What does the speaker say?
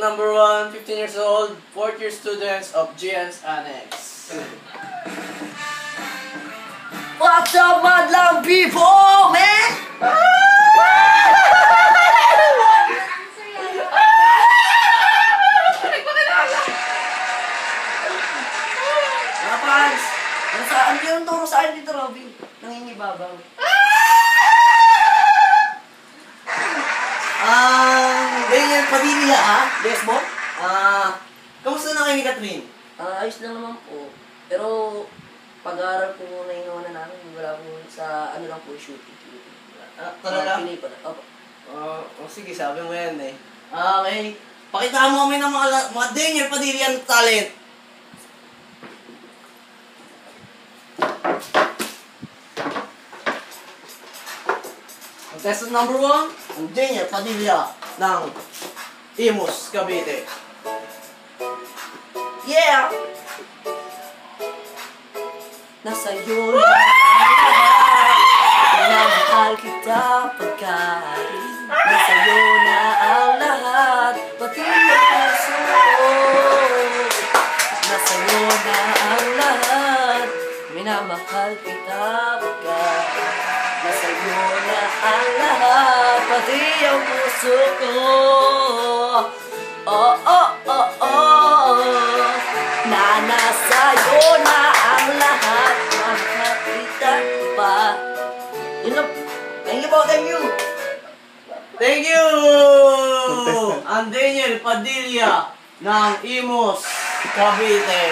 number 1, 15 years old, 4th year students of GN's Annex. What's up, madlang people, man? Mga fans, ano yung turo sa akin dito, Robin? Nangingibabaw. Ganyan, Padilla, ha? Yes, Bob? Kamusta na kayo ni Catherine? Ayos lang naman po. Pero, pag-aaral po muna inuwanan namin. Wala po sa, ano lang po, shooting. Talaga? Pili pa na. Opo. Sige, sabi mo yan eh. Okay. Pakita mo kami ng mga Daniel Padilla talent. Contestant number 1, ang Daniel Padilla ng Imus, Cavite. Yeah! Nasa'yo na ang lahat, minamahal kita pagkain. Nasa'yo na ang lahat, pati ang puso ko. Nasa'yo na ang lahat, minamahal kita pagkain. Nasa'yo na ang lahat, pati ang puso ko. Oh, oh, oh, oh. Na nasa'yo na ang lahat, makakita pa. Yun lang. Thank you po, thank you! Thank you! Ang Daniel Padilla ng Imus, Cavite.